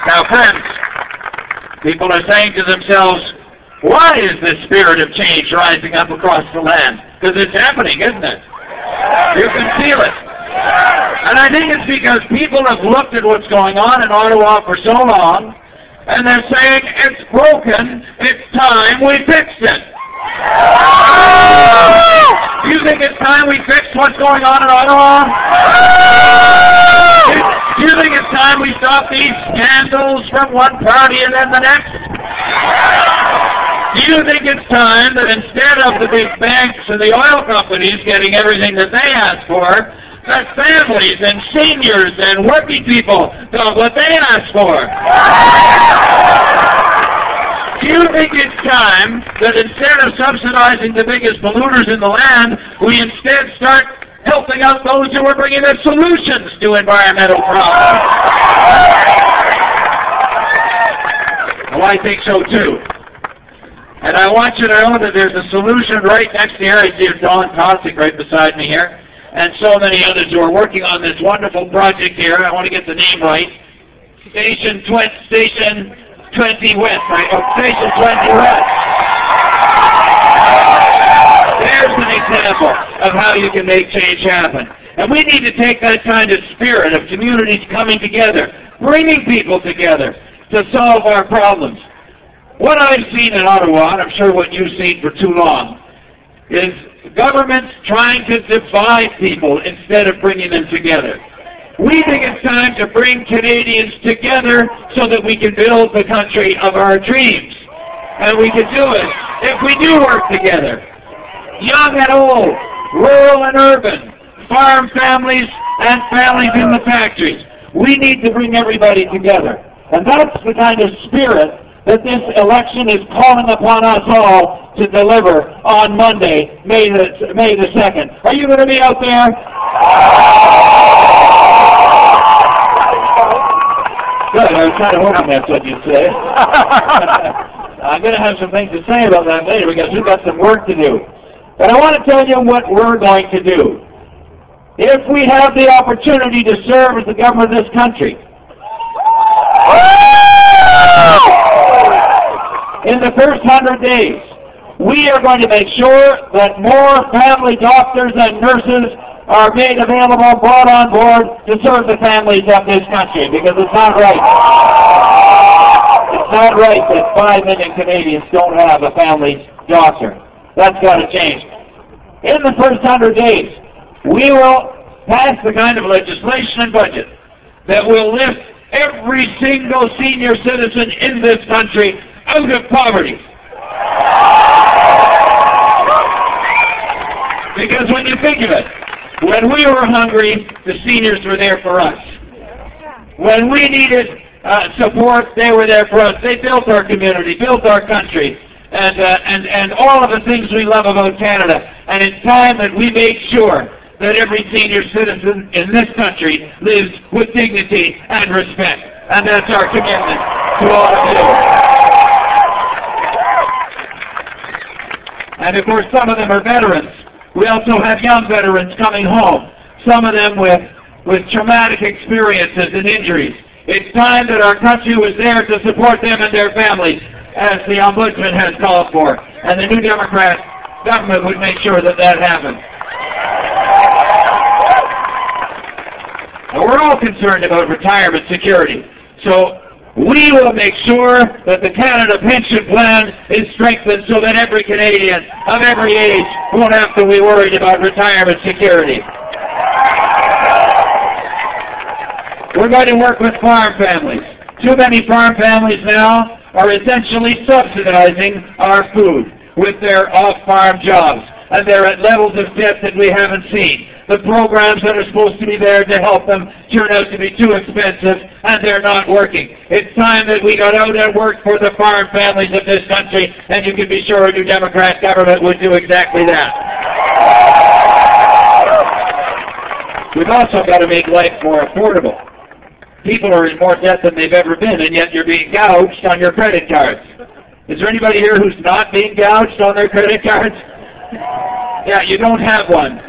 Now, friends, people are saying to themselves, why is this spirit of change rising up across the land? Because it's happening, isn't it? You can feel it. And I think it's because people have looked at what's going on in Ottawa for so long, and they're saying, it's broken, it's time we fixed it. Do you think it's time we fix what's going on in Ottawa? Do you think it's time we stop these scandals from one party and then the next? Do you think it's time that instead of the big banks and the oil companies getting everything that they ask for, that families and seniors and working people got what they asked for? Do you think it's time that instead of subsidizing the biggest polluters in the land, we instead start helping out those who are bringing us solutions to environmental problems? Well, I think so too. And I want you to know that there's a solution right next here. I see Don Tosick right beside me here, and so many others who are working on this wonderful project here. I want to get the name right. Station 20 West, right? Oh, Station 20 West. There's an example of how you can make change happen. And we need to take that kind of spirit of communities coming together, bringing people together to solve our problems. What I've seen in Ottawa, and I'm sure what you've seen for too long, is governments trying to divide people instead of bringing them together. We think it's time to bring Canadians together so that we can build the country of our dreams. And we can do it if we do work together. Young and old, rural and urban, farm families and families in the factories. We need to bring everybody together. And that's the kind of spirit that this election is calling upon us all to deliver on Monday, May the 2nd. Are you going to be out there? Good, I was kind of hoping that's what you'd say. I'm going to have some things to say about that later because we've got some work to do. But I want to tell you what we're going to do. If we have the opportunity to serve as the government of this country, in the first 100 days, we are going to make sure that more family doctors and nurses are made available, brought on board to serve the families of this country, because it's not right. It's not right that 5 million Canadians don't have a family doctor. That's got to change. In the first 100 days, we will pass the kind of legislation and budget that will lift every single senior citizen in this country out of poverty. Because when you think of it, when we were hungry, the seniors were there for us. When we needed support, they were there for us. They built our community, built our country, and all of the things we love about Canada. And it's time that we make sure that every senior citizen in this country lives with dignity and respect. And that's our commitment to all of you. And of course, some of them are veterans. We also have young veterans coming home, some of them with traumatic experiences and injuries. It's time that our country was there to support them and their families, as the Ombudsman has called for. And the New Democrat government would make sure that that happens. And we're all concerned about retirement security. So we will make sure that the Canada Pension Plan is strengthened so that every Canadian of every age won't have to be worried about retirement security. We're going to work with farm families. Too many farm families now are essentially subsidizing our food with their off-farm jobs, and they're at levels of debt that we haven't seen. The programs that are supposed to be there to help them turn out to be too expensive, and they're not working. It's time that we got out and worked for the farm families of this country, and you can be sure a New Democrat government would do exactly that. We've also got to make life more affordable. People are in more debt than they've ever been, and yet you're being gouged on your credit cards. Is there anybody here who's not being gouged on their credit cards? Yeah, you don't have one.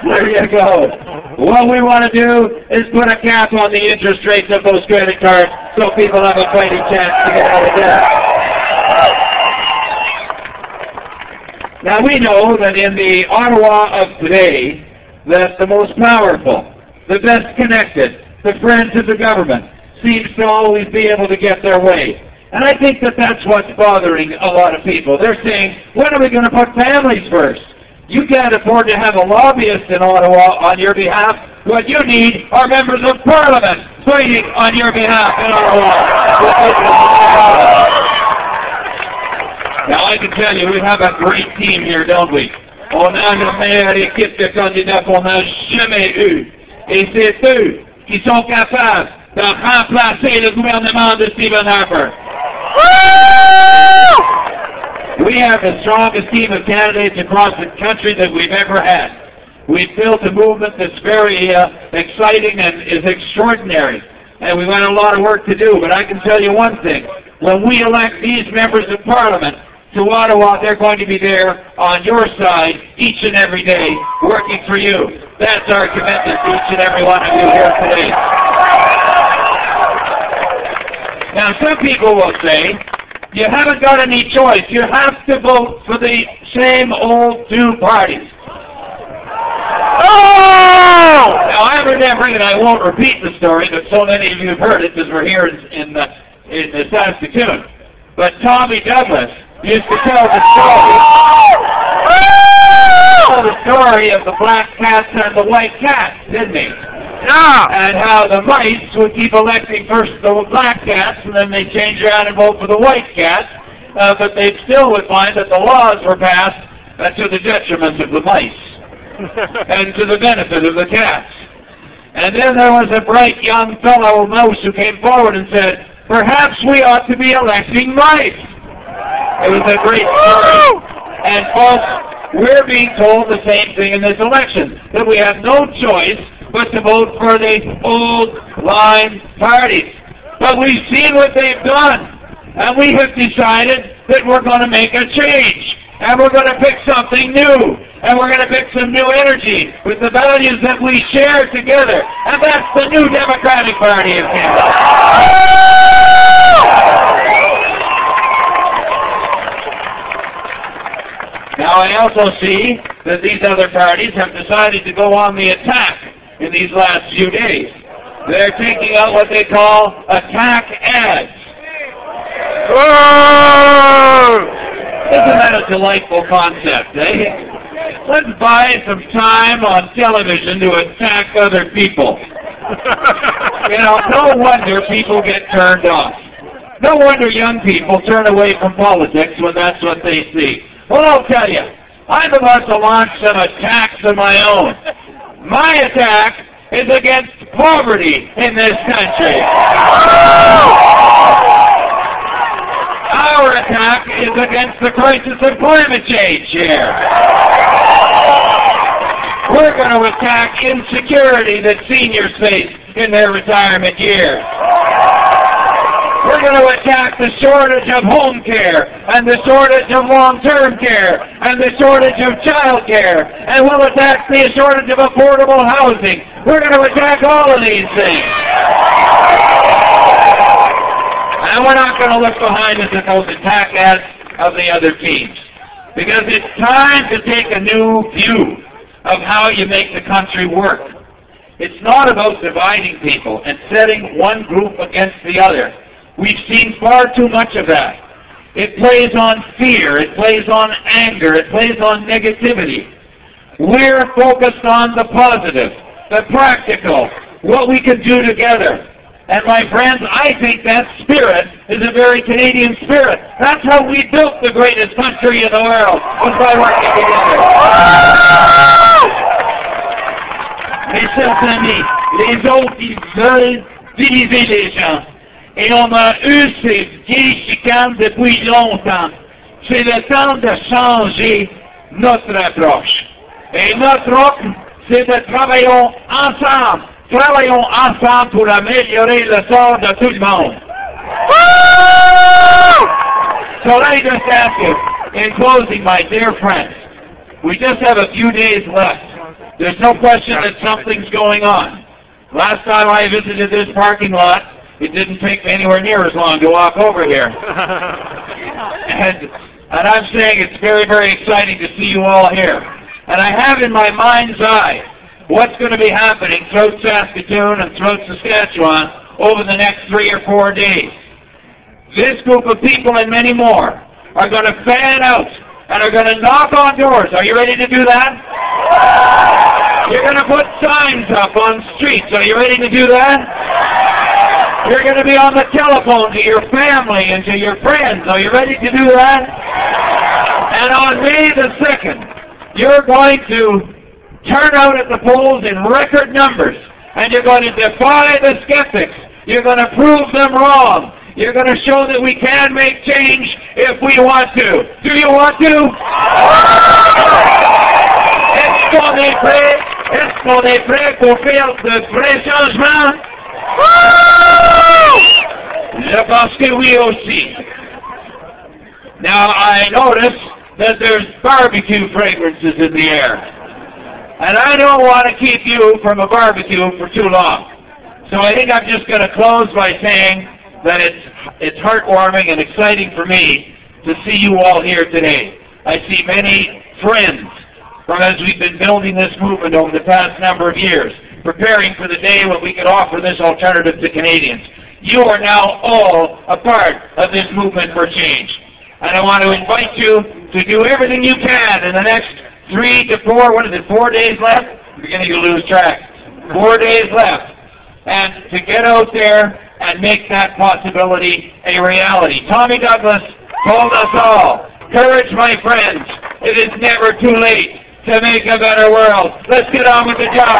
There you go. What we want to do is put a cap on the interest rates of those credit cards so people have a fighting chance to get out of debt. Now we know that in the Ottawa of today, that the most powerful, the best connected, the friends of the government seems to always be able to get their way. And I think that that's what's bothering a lot of people. They're saying, when are we going to put families first? You can't afford to have a lobbyist in Ottawa on your behalf. What you need are members of Parliament fighting on your behalf in Ottawa. Now I can tell you, we have a great team here, don't we? On a la meilleure équipe de candidats qu'on n'a jamais eu. Et c'est eux qui sont capables de remplacer le gouvernement de Stephen Harper. We have the strongest team of candidates across the country that we've ever had. We've built a movement that's very exciting and is extraordinary. And we've got a lot of work to do, but I can tell you one thing. When we elect these members of Parliament to Ottawa, they're going to be there on your side each and every day, working for you. That's our commitment to each and every one of you here today. Now, some people will say, you haven't got any choice. You have to vote for the same old two parties. Oh! Now, I'm remembering, and I won't repeat the story, but so many of you have heard it because we're here in Saskatoon. But Tommy Douglas used to tell the story of the black cats and the white cats, didn't he? Yeah. And how the mice would keep electing first the black cats, and then they change around and vote for the white cats, but they still would find that the laws were passed to the detriment of the mice and to the benefit of the cats. And then there was a bright young fellow mouse who came forward and said, perhaps we ought to be electing mice. It was a great story. And folks, we're being told the same thing in this election, that we have no choice but to vote for the old line parties. But we've seen what they've done, and we have decided that we're going to make a change, and we're going to pick something new, and we're going to pick some new energy with the values that we share together, and that's the new Democratic Party of Canada. Now I also see that these other parties have decided to go on the attack in these last few days. They're taking out what they call attack ads. Isn't that a delightful concept, eh? Let's buy some time on television to attack other people. You know, no wonder people get turned off. No wonder young people turn away from politics when that's what they see. Well, I'll tell you, I'm about to launch some attacks of my own. My attack is against poverty in this country. Our attack is against the crisis of climate change here. We're going to attack insecurity that seniors face in their retirement years. We're going to attack the shortage of home care, and the shortage of long-term care, and the shortage of child care, and we'll attack the shortage of affordable housing. We're going to attack all of these things. And we're not going to look behind us at those attack ads of the other teams, because it's time to take a new view of how you make the country work. It's not about dividing people and setting one group against the other. We've seen far too much of that. It plays on fear, it plays on anger, it plays on negativity. We're focused on the positive, the practical, what we can do together. And my friends, I think that spirit is a very Canadian spirit. That's how we built the greatest country in the world, was by working together. Mes chers amis, les autres, ils veulent diviser les gens. Et on a eu ces vieilles chicanes depuis longtemps. C'est le temps de changer notre approche. Et notre offre, c'est de travailler ensemble. Travaillons ensemble pour améliorer le sort de tout le monde. So let me just ask you, in closing, my dear friends, We just have a few days left. There's no question that something's going on. Last time I visited this parking lot, it didn't take me anywhere near as long to walk over here. And I'm saying it's very, very exciting to see you all here. And I have in my mind's eye what's going to be happening throughout Saskatoon and throughout Saskatchewan over the next 3 or 4 days. This group of people and many more are going to fan out and are going to knock on doors. Are you ready to do that? You're going to put signs up on streets. Are you ready to do that? You're going to be on the telephone to your family and to your friends. Are you ready to do that? And on May the 2nd, you're going to turn out at the polls in record numbers, and you're going to defy the skeptics. You're going to prove them wrong. You're going to show that we can make change if we want to. Do you want to? Est-ce qu'on est prêt? Est-ce qu'on est prêt pour faire de vrais changements? Je pense que oui aussi. Now I notice that there's barbecue fragrances in the air. And I don't want to keep you from a barbecue for too long. So I think I'm just going to close by saying that it's heartwarming and exciting for me to see you all here today. I see many friends from as we've been building this movement over the past number of years, preparing for the day when we could offer this alternative to Canadians. You are now all a part of this movement for change. And I want to invite you to do everything you can in the next 3 to 4, 4 days left? I'm beginning to lose track. 4 days left. And to get out there and make that possibility a reality. Tommy Douglas told us all, courage, my friends, it is never too late to make a better world. Let's get on with the job.